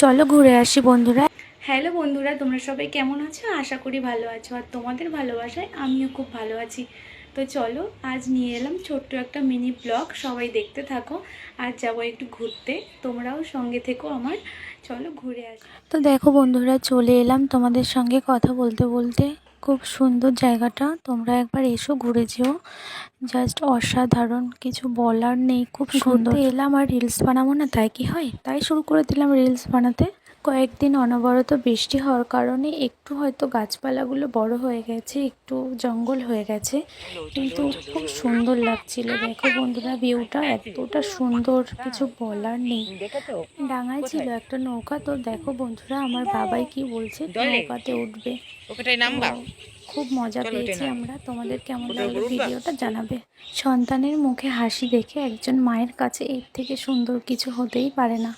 চলো ঘুরে আসি বন্ধুরা। হ্যালো বন্ধুরা, তোমরা সবাই কেমন আছো? আশা করি ভালো আছো, আর তোমাদের ভালোবাসায় আমিও খুব ভালো আছি। তো চলো, আজ নিয়ে এলাম ছোট্ট একটা মিনি ব্লগ, সবাই দেখতে থাকো। আর যাবো একটু ঘুরতে, তোমরাও সঙ্গে থেকো আমার। চলো ঘুরে আসি। তো দেখো বন্ধুরা, চলে এলাম তোমাদের সঙ্গে কথা বলতে বলতে। খুব সুন্দর জায়গাটা, তোমরা একবার এসো, ঘুরে যেও। জাস্ট অসাধারণ, কিছু বলার নেই, খুব সুন্দর। এলাম আর রিলস বানাবো না তাই কি হয়, তাই শুরু করে দিলাম রিলস বানাতে। কয়েকদিন অনবরত বৃষ্টি হওয়ার কারণে একটু হয়তো গাছপালাগুলো বড় হয়ে গেছে, একটু জঙ্গল হয়ে গেছে, কিন্তু খুব সুন্দর লাগছিল। দেখো বন্ধুরা, ভিউটা এতটা সুন্দর, কিছু বলার নেই। ডাঙায় ছিল একটা নৌকা, তো দেখো বন্ধুরা, আমার বাবাই কি বলছে, নৌকাতে উঠবে। খুব মজা পেয়েছি আমরা। তোমাদের কেমন লাগলো ভিডিওটা জানাবে। সন্তানের মুখে হাসি দেখে একজন মায়ের কাছে এর থেকে সুন্দর কিছু হতেই পারে না।